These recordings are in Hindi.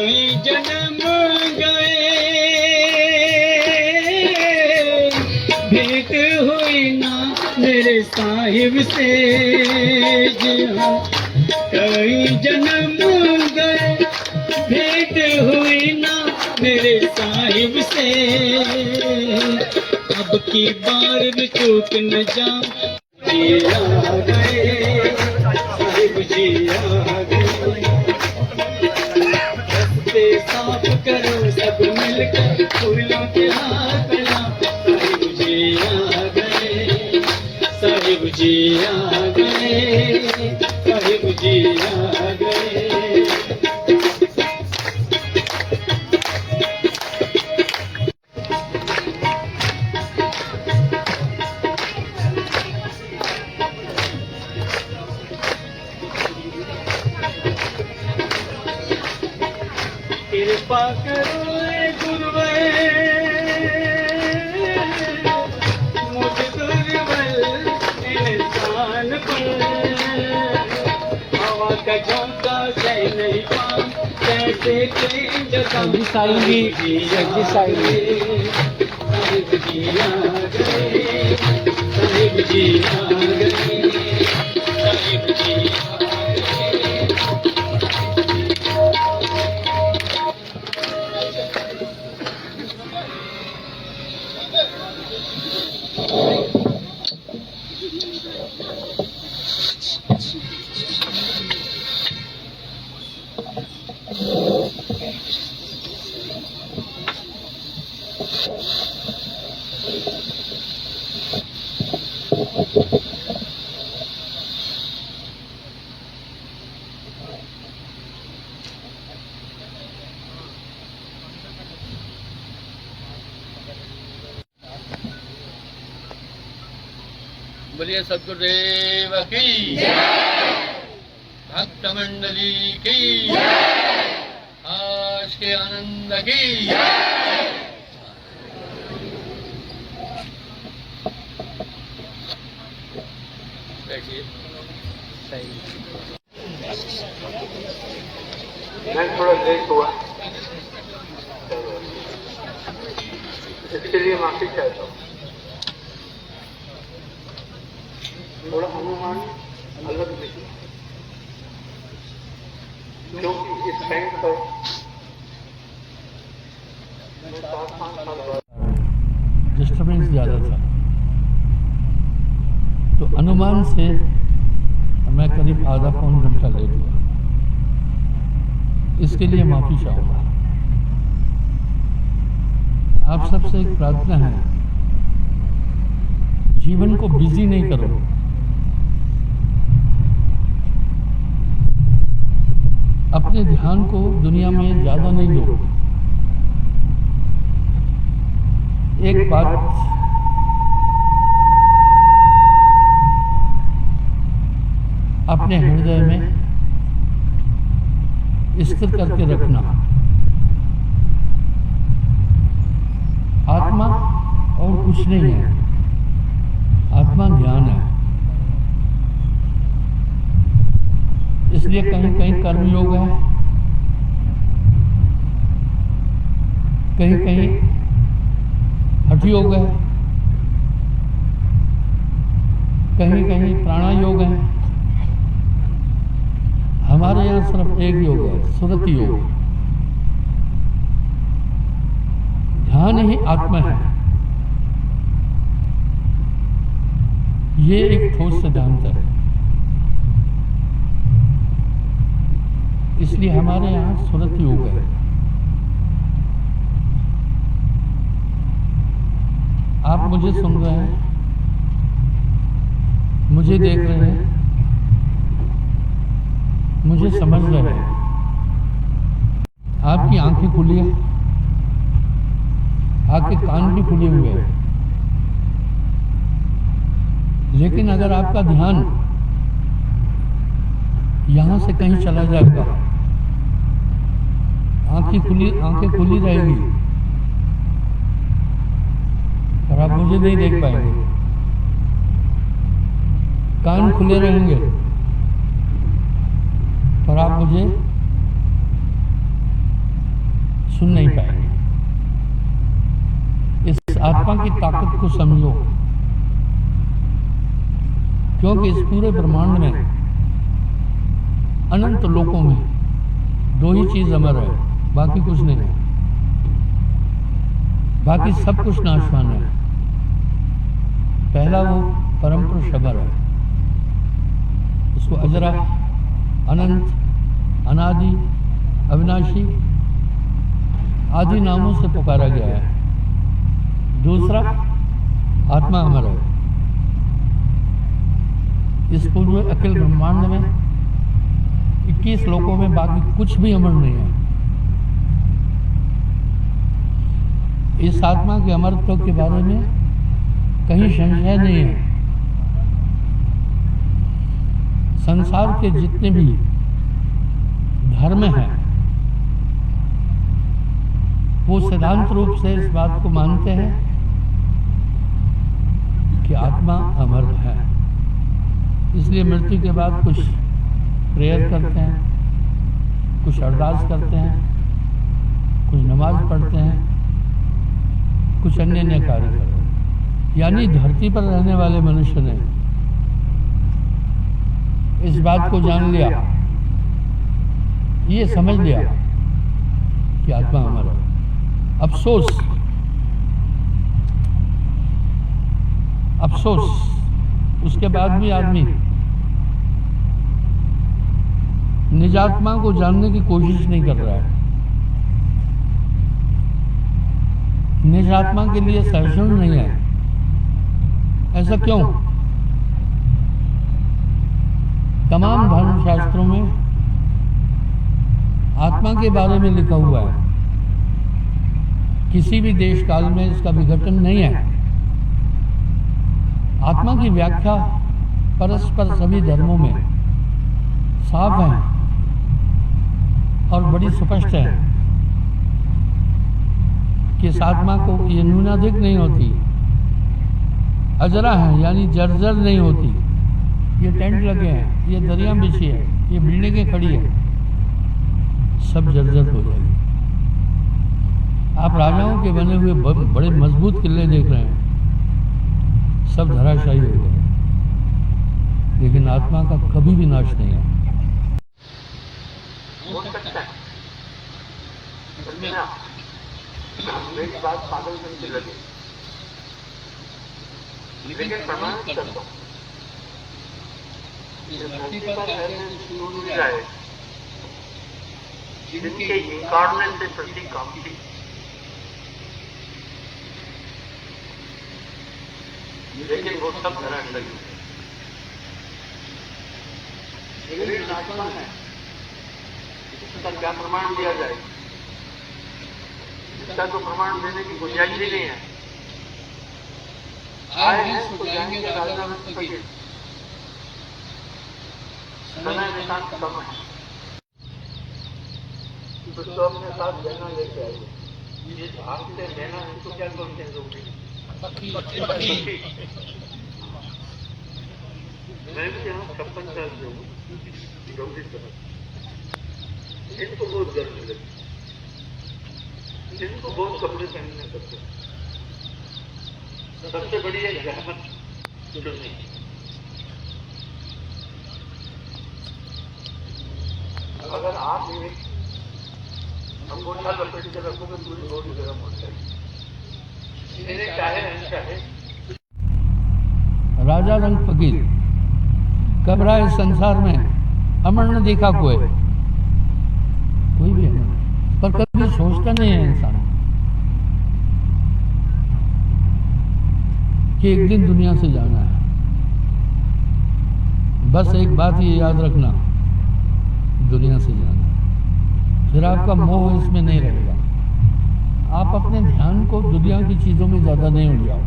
कई जन्म गए भेंट हुई ना मेरे साहिब से जी हाँ। कई जन्म गए भेंट हुई ना मेरे साहिब से अब की बार भी चूक न जाऊं जी आ गए साहिब जी आ गए रस्ते साफ करो सब मिलकर फूलों के हाथ साहिब जी आ गए साहिब जी आ गए साहिब जी आ गए। कृपा करो गुरुवर मुझ दुर्बल इंसान पर हवा का झोंका सह नहीं पाऊं कैसे जगी साहिब जी आ गए साहिब जी आ गए साहिब जी आ गए। बोलिए सद्गुरुदेव की भक्त मंडली की आज के आनंद की बैठिए। थोड़ा लेट हुआ इसके लिए माफी चाहता हूँ। थोड़ा अनुमान अलग नहीं क्योंकि इस टाइम पर डिस्टर्बेंस ज़्यादा था तो अनुमान से मैं करीब आधा पौन घंटा लेट हुआ। इसके लिए माफ़ी चाहूँगा। आप सबसे एक प्रार्थना है, जीवन को बिजी नहीं करो। अपने ध्यान को दुनिया में ज़्यादा नहीं दो। एक बात अपने हृदय में स्थिर करके रखना, आत्मा और कुछ नहीं है, आत्मा ध्यान है। इसलिए कहीं कहीं कर्म योग है, कहीं कहीं हठ योग है, कहीं कहीं प्राणायोग है। हमारे यहाँ सिर्फ एक योग है, सुरति योग। ध्यान ही आत्मा है। ये एक ठोस सिद्धांत है। इसलिए हमारे यहाँ सुरति योग है। आप मुझे सुन रहे हैं, मुझे देख रहे हैं, मुझे समझ रहे हैं। आपकी आंखें खुली हैं, आपके कान भी खुले हुए हैं। लेकिन अगर आपका ध्यान यहां से कहीं चला जाएगा, आंखें खुली रहेगी और आप मुझे नहीं देख पाएंगे। कान खुले रहेंगे और आप मुझे सुन नहीं पाएंगे। इस आत्मा की ताकत को समझो, क्योंकि इस पूरे ब्रह्मांड में अनंत लोकों में दो ही चीज अमर है, बाकी कुछ नहीं है। बाकी सब कुछ नाशवान है। पहला वो परम पुरुष अमर है, उसको अजरा, अनंत, अनादि, अविनाशी आदि नामों से पुकारा गया है। दूसरा आत्मा अमर है। इस पूरे अखिल ब्रह्मांड में 21 लोकों में बाकी कुछ भी अमर नहीं है। इस आत्मा के अमरत्व के बारे में कहीं संशय नहीं है। संसार के जितने भी धर्म हैं वो सिद्धांत रूप से इस बात को मानते हैं कि आत्मा अमर है। इसलिए मृत्यु के बाद कुछ प्रेयर करते हैं, कुछ अरदास करते हैं, कुछ नमाज पढ़ते हैं, कुछ अन्य कार्य करते हैं। यानी धरती पर रहने वाले मनुष्य ने इस बात को जान लिया, ये समझ लिया कि आत्मा अमर है। अफसोस उसके बाद भी आदमी निजात्मा को जानने की कोशिश नहीं कर रहा है। निजात्मा के लिए सहिष्णु नहीं है। ऐसा क्यों? तमाम धर्मशास्त्रों में आत्मा के बारे में लिखा हुआ है। किसी भी देश काल में इसका विघटन नहीं है। आत्मा की व्याख्या परस्पर सभी धर्मों में साफ है और बड़ी स्पष्ट है कि इस आत्मा को ये न्यूनाधिक नहीं होती, अजरा है यानी जर्जर नहीं होती। ये टेंट लगे हैं, ये दरिया बिछी है, ये बिल्डिंगें खड़ी है, सब जर्जर हो जाएगी। आप राजाओं के बने हुए बड़े मजबूत किले देख रहे हैं, सब धराशायी हो गए, लेकिन आत्मा का कभी भी नाश नहीं है। हो सकता है मेरी बात पागलपन से लगे, लेकिन प्रमाण करता हूँ धरती पर ऐसे शुरू जाए जिनके इंकारनेट से प्रति काम थी, लेकिन वो सब धरा लगे। लेकिन आत्मा है, इसका क्या प्रमाण दिया जाए? इसका तो प्रमाण देने की गुंजाइश ही नहीं है। आए हैं तो जाएंगे राजा में समय के साथ कम है, तो अपने साथ लेना लेके आइए। ये आपसे लेना है तो क्या करते हैं लोग? मैं भी यहाँ 56 साल से हूँ, इनको बहुत गर्मी लगती, इनको बहुत कपड़े पहनने पड़ते। सबसे बड़ी है जहमत चुननी। अगर आप अंगूठा लपेट के रखोगे पूरी बॉडी गर्म हो जाएगी। मेरे चाहे चाहे राजा रंग फकीर कब रहा इस संसार में अमर न देखा कोई भी अमर, पर कभी सोचता नहीं है इंसान कि एक दिन दुनिया से जाना है। बस एक बात ये याद रखना, दुनिया से जाना, फिर आपका मोह इसमें नहीं रहेगा। आप अपने ध्यान को दुनिया की चीजों में ज्यादा नहीं उलझाओ।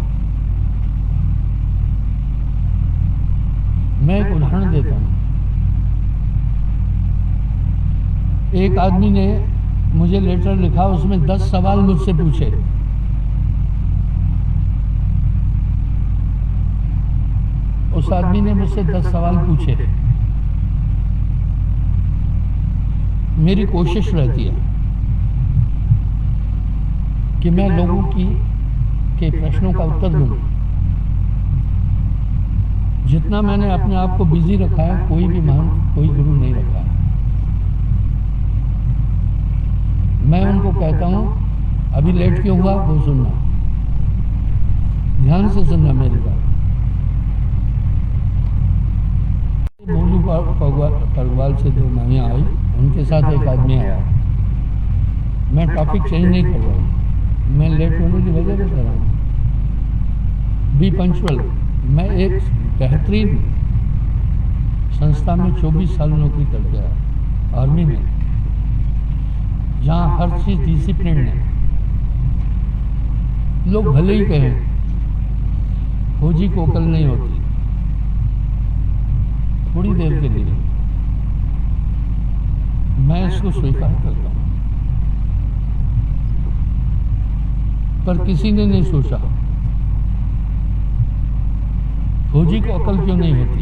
मैं एक उदाहरण देता हूं। एक आदमी ने मुझे लेटर लिखा, उसमें 10 सवाल मुझसे पूछे। उस आदमी ने मुझसे 10 सवाल पूछे। मेरी कोशिश रहती है कि मैं लोगों के प्रश्नों का उत्तर दूं। जितना मैंने अपने आप को बिजी रखा है, कोई भी महान, कोई गुरु नहीं रखा है। मैं उनको कहता हूं, अभी लेट क्यों हुआ वो सुनना, ध्यान से सुनना मेरी बात। मोलू परगवाल से 2 महिला आई, उनके साथ एक आदमी आया। मैं टॉपिक चेंज नहीं कर रहा हूँ, मैं लेट होने की वजह बता रहा हूँ। B punctual. मैं एक बेहतरीन संस्था में 24 साल नौकरी करके आया, आर्मी में, जहाँ हर चीज़ डिसिप्लिन है। लोग भले ही कहें फौजी को अकल नहीं होती, थोड़ी देर के लिए मैं इसको स्वीकार करता हूं, पर किसी ने नहीं सोचा फौजी को अकल क्यों नहीं होती।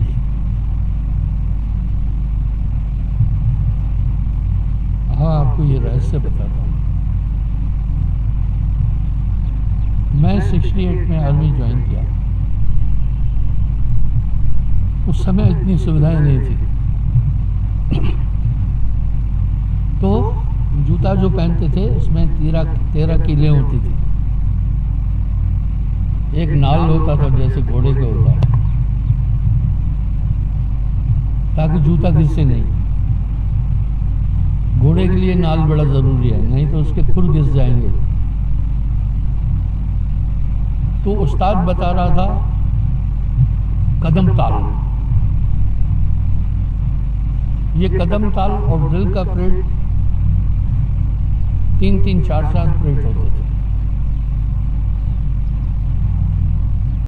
हाँ, आपको ये रहस्य बताता हूं। मैं 68 में आर्मी ज्वाइन किया। उस समय इतनी सुविधाएं नहीं थी, तो जूता जो पहनते थे उसमें 13 कीलें होती थी। एक नाल होता था जैसे घोड़े के होता है, ताकि जूता घिसे नहीं। घोड़े के लिए नाल बड़ा जरूरी है, नहीं तो उसके खुर घिस जाएंगे। तो उस्ताद बता रहा था कदम ताल। ये कदम ताल और ड्रिल का परेड 3-3, 4-4 परेड होते थे।